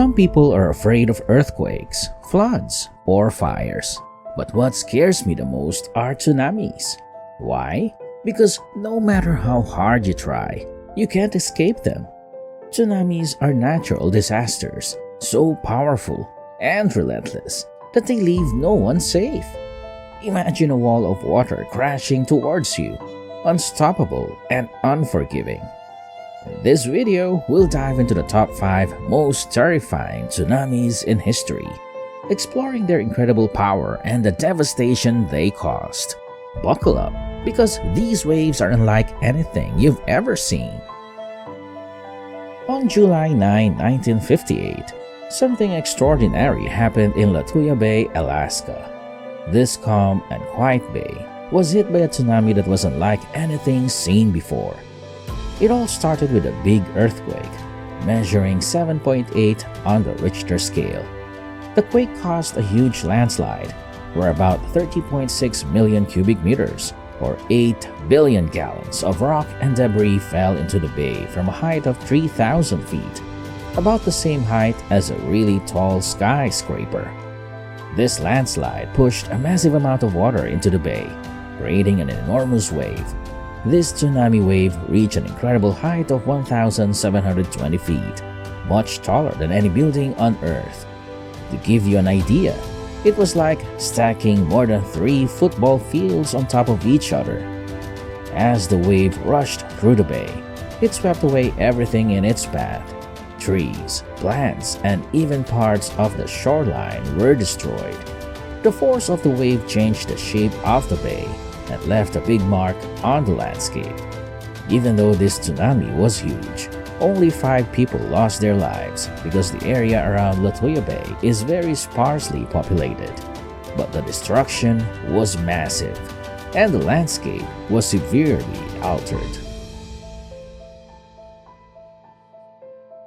Some people are afraid of earthquakes, floods, or fires. But what scares me the most are tsunamis. Why? Because no matter how hard you try, you can't escape them. Tsunamis are natural disasters, so powerful and relentless that they leave no one safe. Imagine a wall of water crashing towards you, unstoppable and unforgiving. In this video, we'll dive into the top 5 most terrifying tsunamis in history, exploring their incredible power and the devastation they caused. Buckle up, because these waves are unlike anything you've ever seen. On July 9, 1958, something extraordinary happened in Latuya Bay, Alaska. This calm and quiet bay was hit by a tsunami that was unlike anything seen before. It all started with a big earthquake, measuring 7.8 on the Richter scale. The quake caused a huge landslide, where about 30.6 million cubic meters, or 8 billion gallons of rock and debris fell into the bay from a height of 3,000 feet, about the same height as a really tall skyscraper. This landslide pushed a massive amount of water into the bay, creating an enormous wave. This tsunami wave reached an incredible height of 1,720 feet, much taller than any building on Earth. To give you an idea, it was like stacking more than 3 football fields on top of each other. As the wave rushed through the bay, it swept away everything in its path. Trees, plants, and even parts of the shoreline were destroyed. The force of the wave changed the shape of the bay and left a big mark on the landscape. Even though this tsunami was huge, only 5 people lost their lives because the area around Latuya Bay is very sparsely populated. But the destruction was massive, and the landscape was severely altered.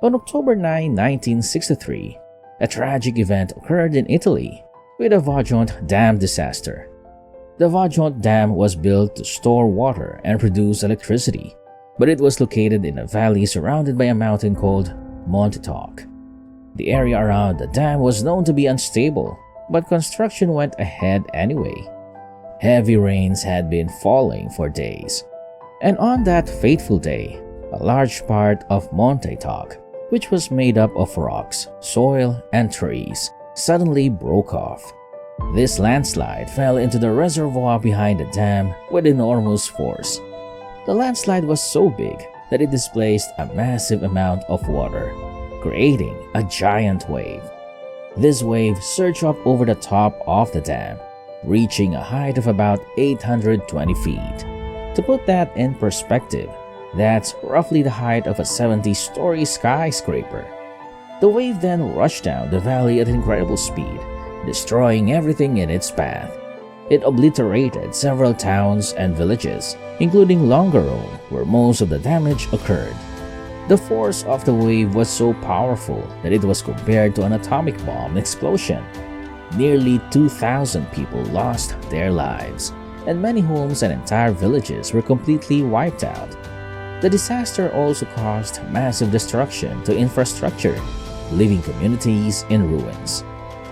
On October 9, 1963, a tragic event occurred in Italy with a Vajont Dam disaster. The Vajont Dam was built to store water and produce electricity, but it was located in a valley surrounded by a mountain called Monte Toc. The area around the dam was known to be unstable, but construction went ahead anyway. Heavy rains had been falling for days, and on that fateful day, a large part of Monte Toc, which was made up of rocks, soil, and trees, suddenly broke off. This landslide fell into the reservoir behind the dam with enormous force. The landslide was so big that it displaced a massive amount of water, creating a giant wave. This wave surged up over the top of the dam, reaching a height of about 820 feet. To put that in perspective, that's roughly the height of a 70-story skyscraper. The wave then rushed down the valley at incredible speed, destroying everything in its path. It obliterated several towns and villages, including Longarone, where most of the damage occurred. The force of the wave was so powerful that it was compared to an atomic bomb explosion. Nearly 2,000 people lost their lives, and many homes and entire villages were completely wiped out. The disaster also caused massive destruction to infrastructure, leaving communities in ruins.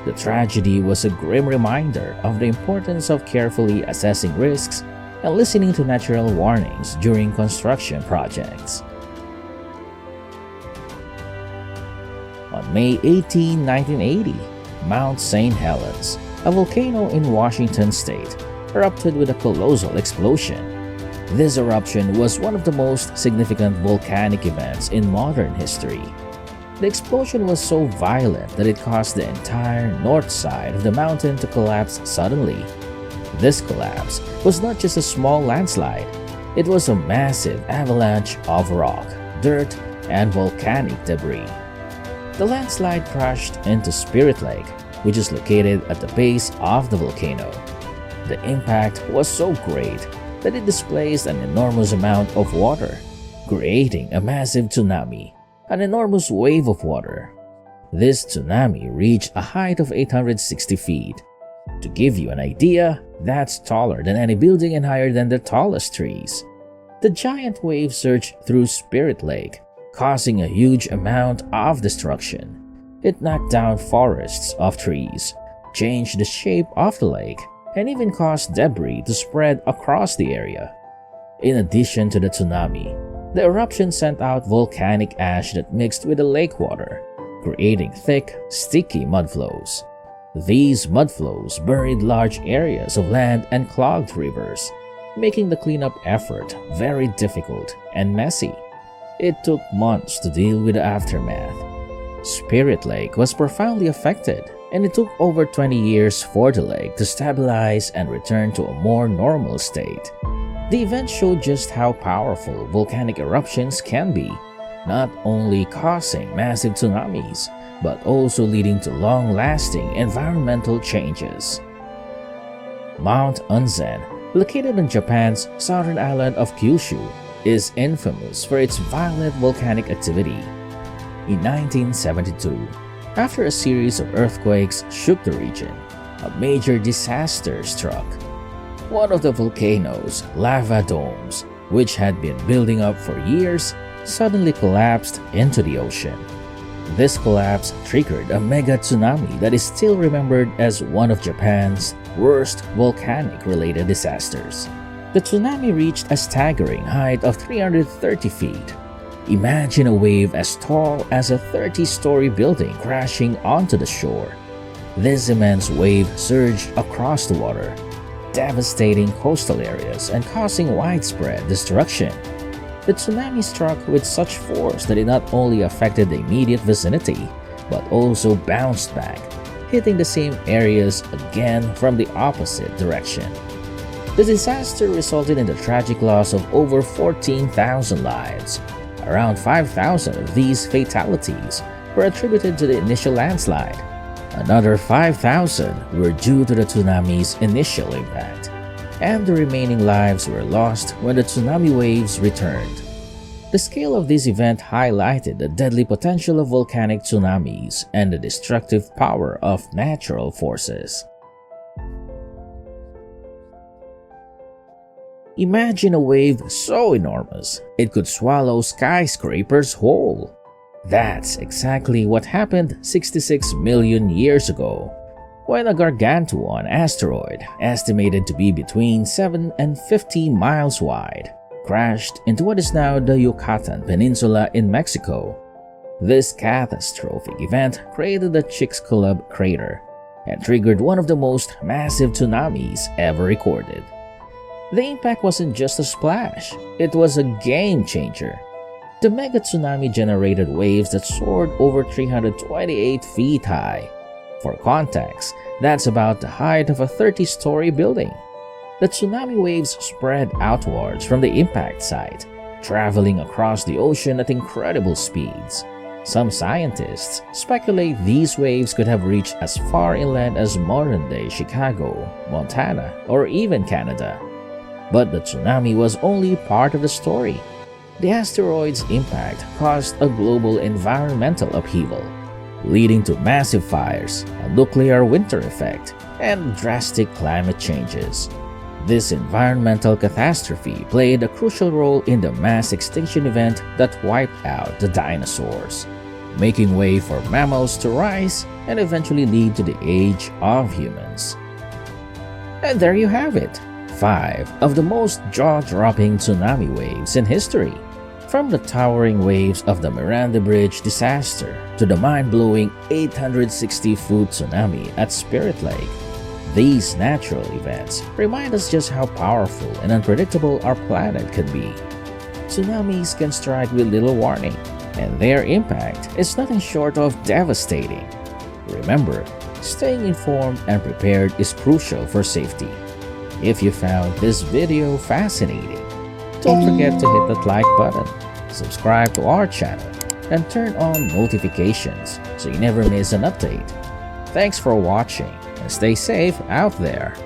The tragedy was a grim reminder of the importance of carefully assessing risks and listening to natural warnings during construction projects. On May 18, 1980, Mount St. Helens, a volcano in Washington state, erupted with a colossal explosion. This eruption was one of the most significant volcanic events in modern history. The explosion was so violent that it caused the entire north side of the mountain to collapse suddenly. This collapse was not just a small landslide, it was a massive avalanche of rock, dirt, and volcanic debris. The landslide crashed into Spirit Lake, which is located at the base of the volcano. The impact was so great that it displaced an enormous amount of water, creating a massive tsunami, an enormous wave of water. This tsunami reached a height of 860 feet. To give you an idea, that's taller than any building and higher than the tallest trees. The giant wave surged through Spirit Lake, causing a huge amount of destruction. It knocked down forests of trees, changed the shape of the lake, and even caused debris to spread across the area. In addition to the tsunami, the eruption sent out volcanic ash that mixed with the lake water, creating thick, sticky mudflows. These mudflows buried large areas of land and clogged rivers, making the cleanup effort very difficult and messy. It took months to deal with the aftermath. Spirit Lake was profoundly affected, and it took over 20 years for the lake to stabilize and return to a more normal state. The event showed just how powerful volcanic eruptions can be, not only causing massive tsunamis, but also leading to long-lasting environmental changes. Mount Unzen, located on Japan's southern island of Kyushu, is infamous for its violent volcanic activity. In 1972, after a series of earthquakes shook the region, a major disaster struck. One of the volcano's lava domes, which had been building up for years, suddenly collapsed into the ocean. This collapse triggered a mega tsunami that is still remembered as one of Japan's worst volcanic-related disasters. The tsunami reached a staggering height of 330 feet. Imagine a wave as tall as a 30-story building crashing onto the shore. This immense wave surged across the water, devastating coastal areas and causing widespread destruction. The tsunami struck with such force that it not only affected the immediate vicinity, but also bounced back, hitting the same areas again from the opposite direction. The disaster resulted in the tragic loss of over 14,000 lives. Around 5,000 of these fatalities were attributed to the initial landslide. Another 5,000 were due to the tsunami's initial impact, and the remaining lives were lost when the tsunami waves returned. The scale of this event highlighted the deadly potential of volcanic tsunamis and the destructive power of natural forces. Imagine a wave so enormous it could swallow skyscrapers whole. That's exactly what happened 66 million years ago, when a gargantuan asteroid, estimated to be between 7 and 50 miles wide, crashed into what is now the Yucatan Peninsula in Mexico. This catastrophic event created the Chicxulub crater and triggered one of the most massive tsunamis ever recorded. The impact wasn't just a splash, it was a game changer. The mega tsunami generated waves that soared over 328 feet high. For context, that's about the height of a 30-story building. The tsunami waves spread outwards from the impact site, traveling across the ocean at incredible speeds. Some scientists speculate these waves could have reached as far inland as modern-day Chicago, Montana, or even Canada. But the tsunami was only part of the story. The asteroid's impact caused a global environmental upheaval, leading to massive fires, a nuclear winter effect, and drastic climate changes. This environmental catastrophe played a crucial role in the mass extinction event that wiped out the dinosaurs, making way for mammals to rise and eventually lead to the age of humans. And there you have it, 5 of the most jaw-dropping tsunami waves in history. From the towering waves of the Miranda Bridge disaster to the mind-blowing 860-foot tsunami at Spirit Lake, these natural events remind us just how powerful and unpredictable our planet can be. Tsunamis can strike with little warning, and their impact is nothing short of devastating. Remember, staying informed and prepared is crucial for safety. If you found this video fascinating, don't forget to hit that like button, subscribe to our channel, and turn on notifications so you never miss an update. Thanks for watching and stay safe out there.